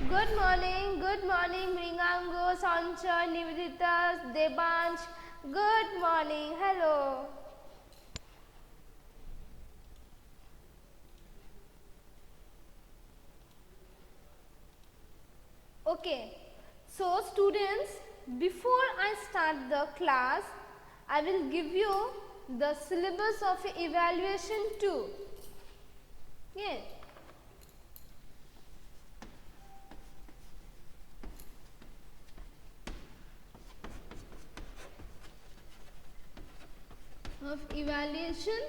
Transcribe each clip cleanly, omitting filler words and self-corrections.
Good morning, Mringango, Sancha, Nivedita, Debansh. Good morning, hello. Okay, so students, before I start the class, I will give you the syllabus of evaluation 2. Yeah. Of evaluation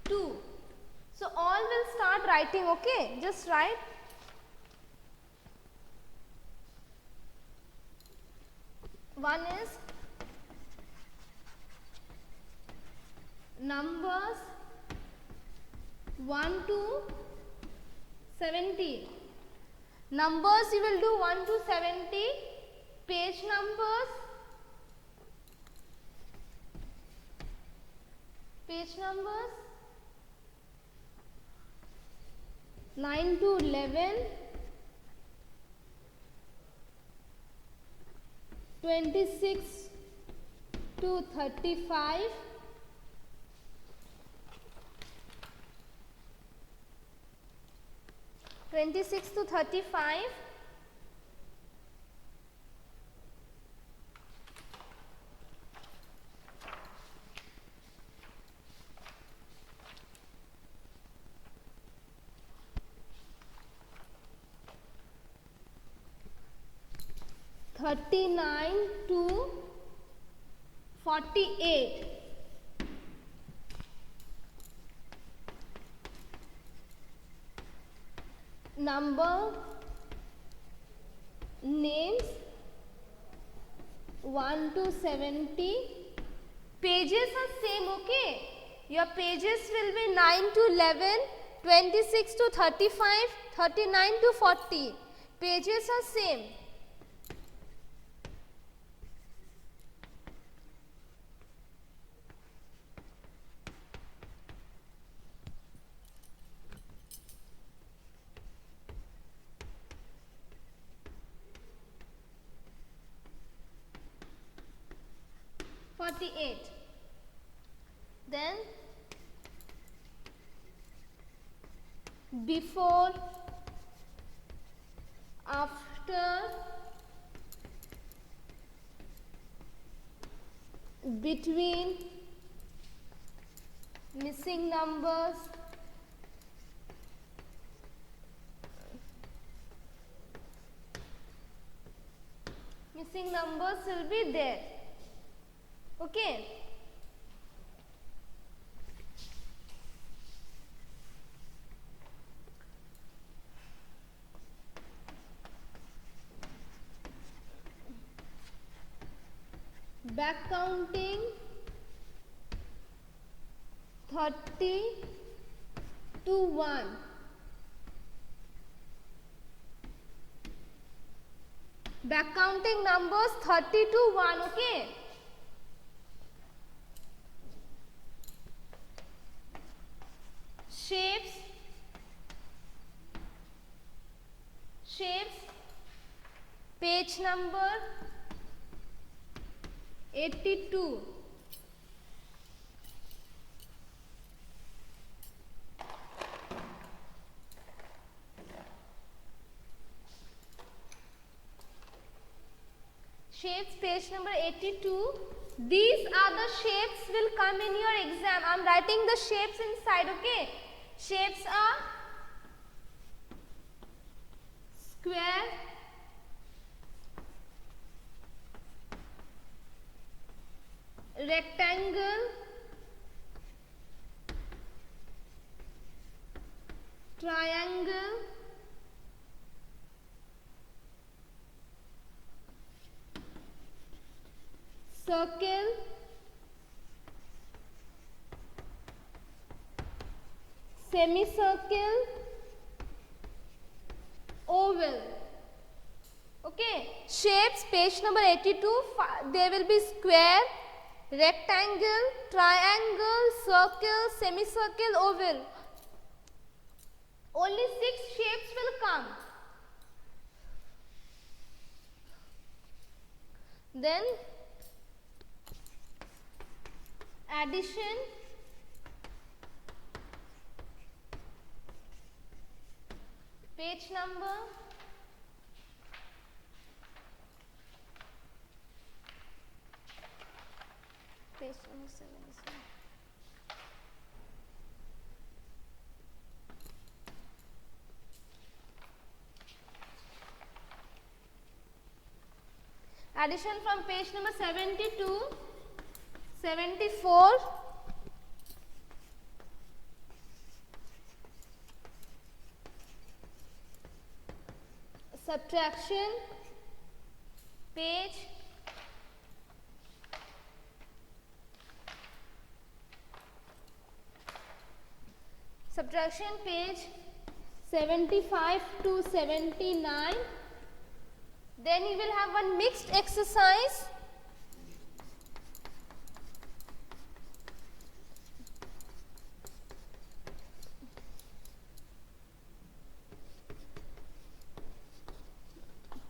2. So all will start writing, okay? Just write. One is numbers 1 to 70. Numbers you will do 1 to 70. Page numbers. Page numbers 9 to 11. 26 to 35. 26 to 35. 39 to 48. Number names 1 to 70. Pages are same, okay? Your pages will be 9 to 11, 26 to 35, 39 to 40. Pages are same. Then before, after, between, missing numbers, will be there, okay? Back counting 30 to 1. Back counting numbers 30 to 1, okay? Shapes, page number 82. Shapes, page number 82. These are the shapes will come in your exam. I am writing the shapes inside, okay? Shapes are square, rectangle, triangle, circle, semicircle, oval. Okay, shapes, page number 82, they will be square, rectangle, triangle, circle, semicircle, oval. Only 6 shapes will come. then addition, page number, page number 7. Addition from page number 72, 74, subtraction, page, subtraction page 75 to 79. Then you will have one mixed exercise.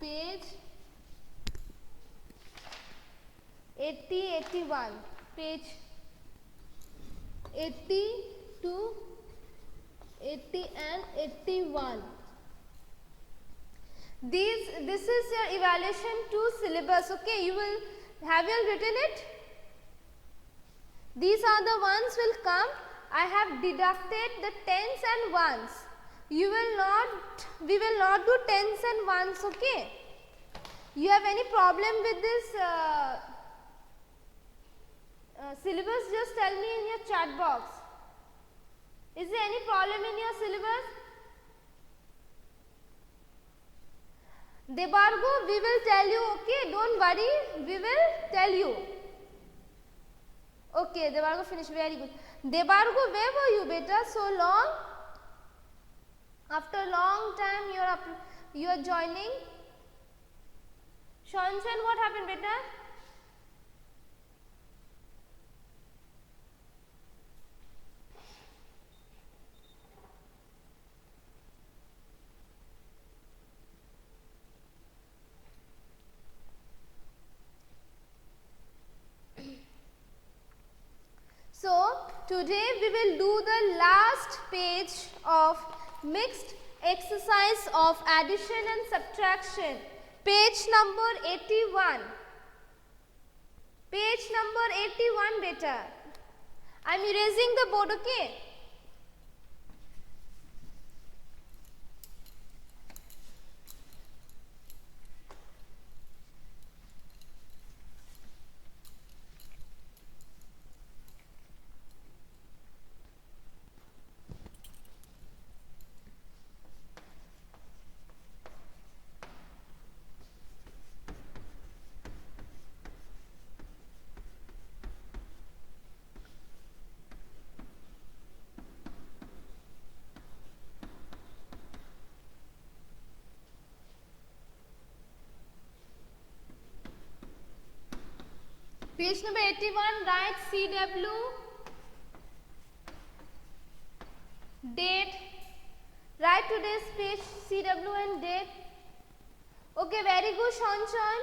Page 80, 81. Page 80 to 80 and 81. This is your evaluation 2 syllabus. Okay, you will have you written it? These are the ones will come. I have deducted the tens and ones. We will not do tens and ones. Okay. You have any problem with this syllabus? Just tell me in your chat box. Is there any problem in your syllabus? Debargo, we will tell you, okay, don't worry, we will tell you. Okay, Debargo finished, very good. Debargo, where were you beta so long? After long time you are joining. Shanshan, what happened beta? So, today we will do the last page of mixed exercise of addition and subtraction. Page number 81. Page number 81 beta. I am erasing the board, okay? Page number 81, write CW, date, write today's page CW and date. Okay, very good Shanshan.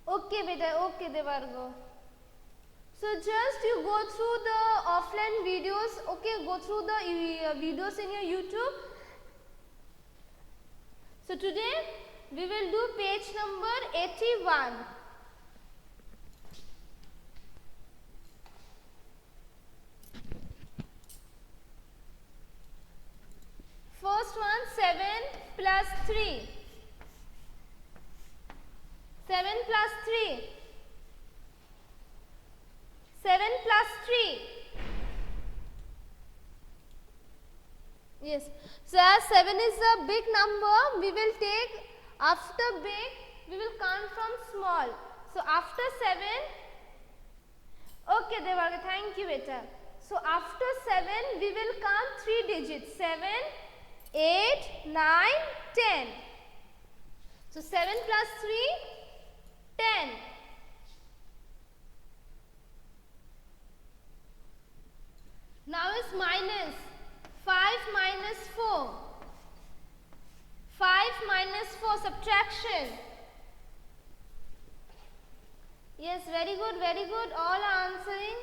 Okay beta, okay Devargo. So just you go through the offline videos, okay, go through the videos in your YouTube. So today we will do page number 81. First one 7 plus 3. 7 plus 3. 7 plus 3. Yes. So as 7 is a big number, we will take after big, we will count from small. So after 7, okay Devarga, thank you beta. So after 7, we will count 3 digits, 7, 8, 9, 10. So 7 plus 3, 10. Now is minus. 5 minus minus 4, subtraction. Yes, very good, very good. All are answering.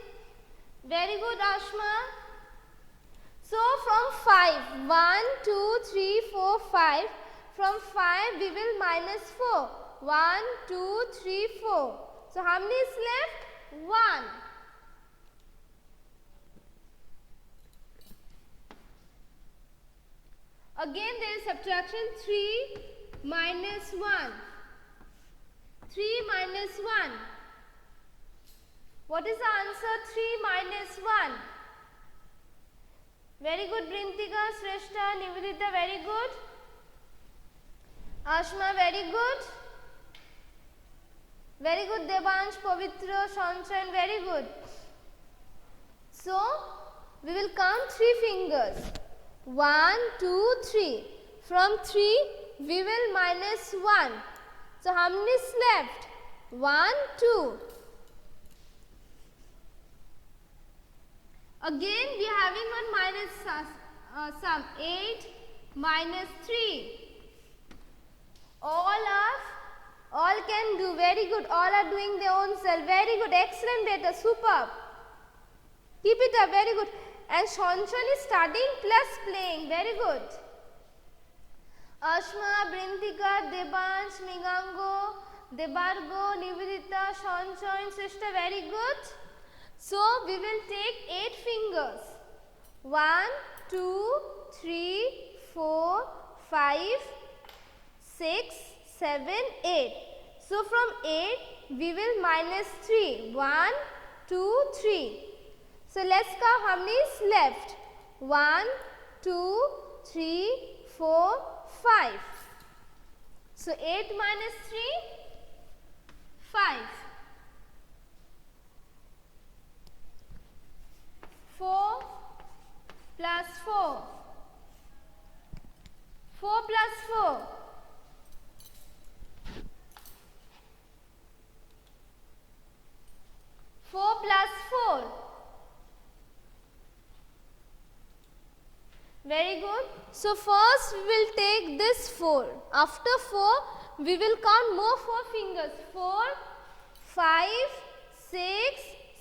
Very good, Ashma. So from 5, 1, 2, 3, 4, 5. From 5 we will minus 4. 1, 2, 3, 4. So how many is left? 1. Again there is subtraction. 3 minus 1. 3 minus 1. What is the answer? 3 minus 1. Very good, Brintika, Shrestha, Nivedita, very good. Ashma, very good. Very good, Devansh, Pavitra, Shanshan, very good. So, we will count 3 fingers. 1, 2, 3. From 3, we will minus 1. So, how many is left? 1, 2. Again, we are having one minus sum. 8 minus 3. All can do. Very good. All are doing their own self. Very good. Excellent, beta. Superb. Keep it up. Very good. And Shanshan is studying plus playing. Very good. Ashma, Brintika, Debansh, Migango, Debargo, Nivedita, Shanshan, sister. Very good. So, we will take 8 fingers. 1, 2, 3, 4, 5, 6, 7, 8. So, from 8, we will minus 3. 1, 2, 3. So, let's count how many is left. 1, 2, 3, 4, 5. So, 8 minus 3, 5. 4 plus 4. 4 plus 4. 4 plus 4. Very good. So, first we will take this 4. After 4, we will count more 4 fingers. 4, 5, 6,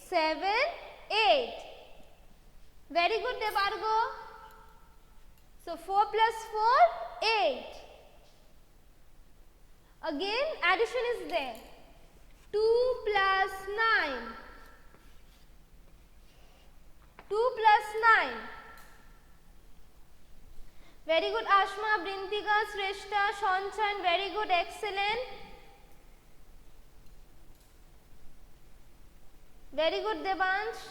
7, 8. Very good, Debargo. So, 4 plus 4, 8. Again, addition is there. 2 plus 9. 2 plus 9. Very good, Ashma, Brintika, Shrestha, Shanshan. Very good, excellent. Very good, Devansh.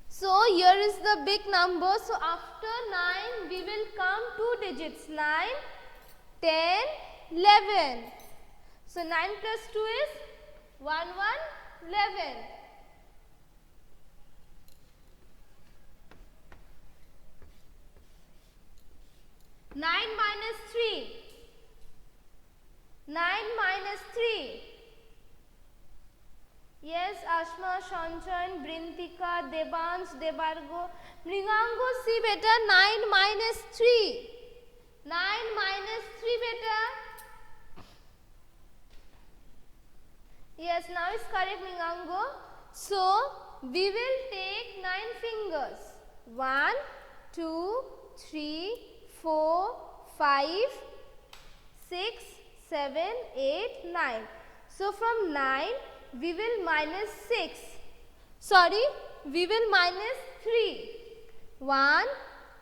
So, here is the big number. So, after 9, we will count 2 digits. 9, 10, 11. So, 9 plus 2 is 1, 11. 9 minus 3. 9 minus 3. Yes, Ashma, Shanshan, Brintika, Debansh, Debargo, Mrigango, see beta, 9 minus 3. 9 minus 3 beta. Yes, now is correct, Mrigango. So, we will take 9 fingers. 1, 2, 3, 4, 5, 6, 7, 8, 9. So, from 9, we will minus 6. Sorry, we will minus 3. 1,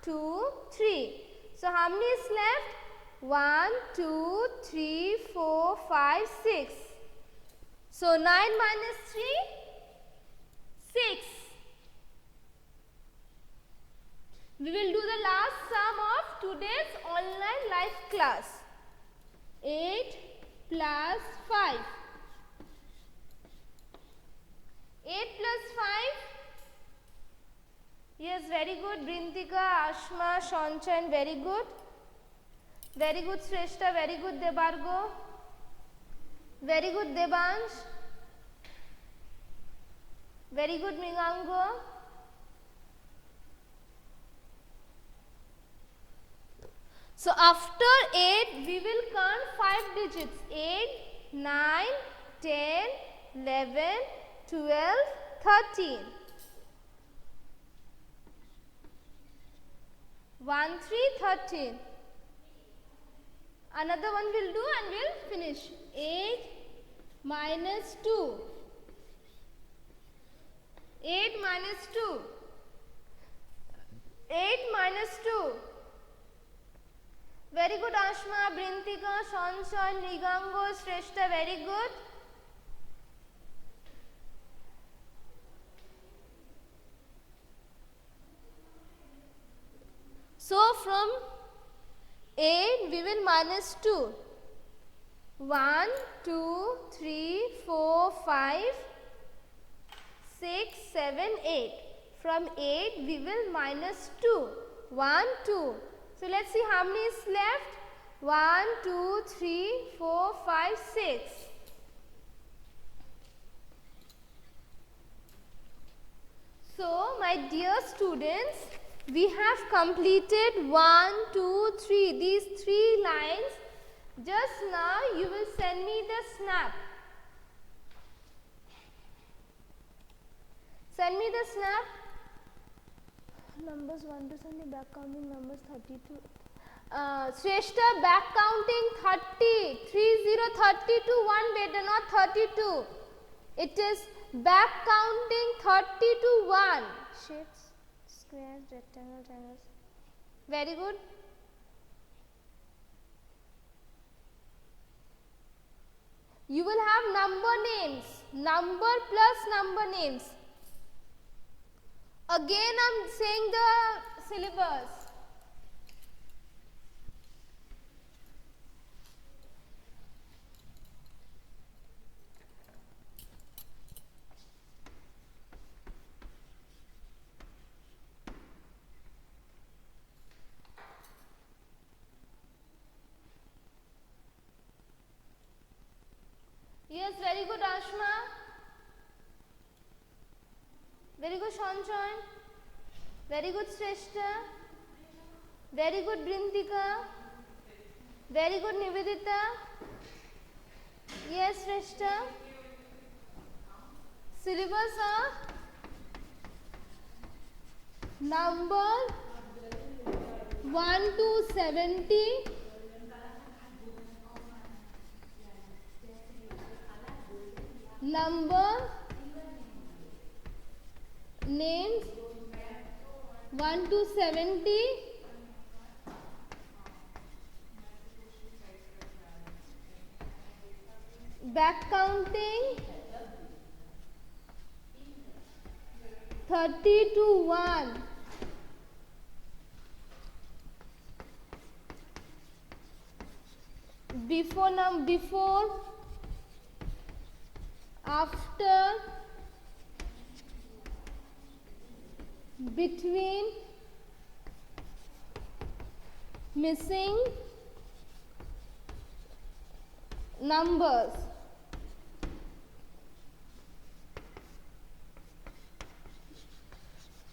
2, 3. So, how many is left? 1, 2, 3, 4, 5, 6. So, 9 minus 3, 6. We will do the last sum of today's online live class. 8 plus 5. 8 plus 5. Yes, very good. Brintika, Ashma, Shanshan, very good. Very good, Shrestha. Very good, Debargo. Very good, Debansh. Very good, Mrigango. So after 8 we will count 5 digits. 8, 9, 10, 11, 12, 13. 1, 3, 13. Another one we'll do and we'll finish. 8 minus 2. 8 minus 2. 8 minus 2. Very good, Ashma, Brintika, Shanshan, Rigango, Shrestha, very good. So from 8 we will minus 2. 1, 2, 3, 4, 5, 6, 7, 8. From 8 we will minus 2. 1, 2. So let's see how many is left. 1, 2, 3, 4, 5, 6. So my dear students, we have completed 1, 2, 3. These 3 lines. Just now you will send me the snap. Send me the snap. Numbers 1 to 70, back counting numbers 32. Shrestha, back counting 30. 30, 30 to 1 better, not 32. It is back counting 30 to 1. Shapes, squares, rectangle, triangles. Very good. You will have number names. Number plus number names. Again I am saying the syllabus. Yes, very good, Ashma. Very good, Shanshan. Very good, Shrestha. Very good, Brintika. Very good, Nivedita. Yes, Shrestha. Syllabus are number 1 to 70. Number names 1 to 70. Back counting 30 to 1. Before, after, between, missing, numbers.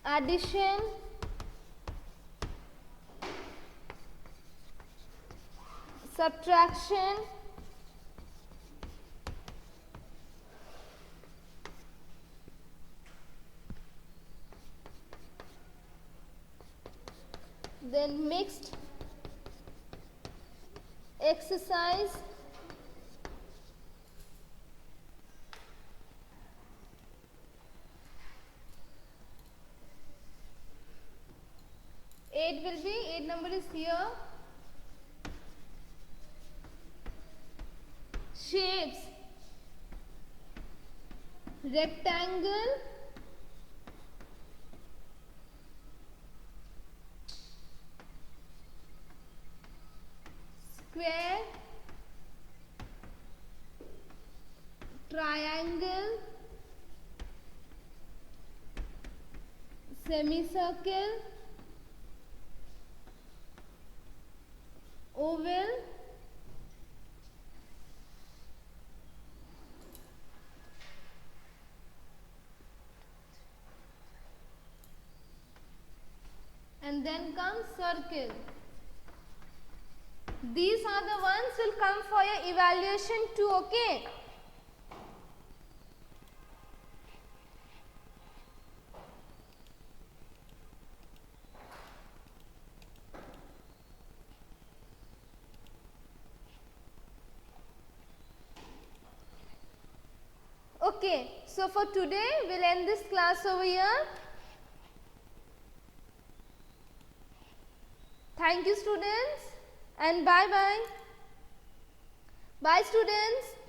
Addition, subtraction, then mixed exercise, eight number is here. Shapes, rectangle, square, triangle, semicircle, oval, and then comes circle. These are the ones will come for your evaluation too, okay? Okay, so for today we'll end this class over here. Thank you students and bye bye. Bye students.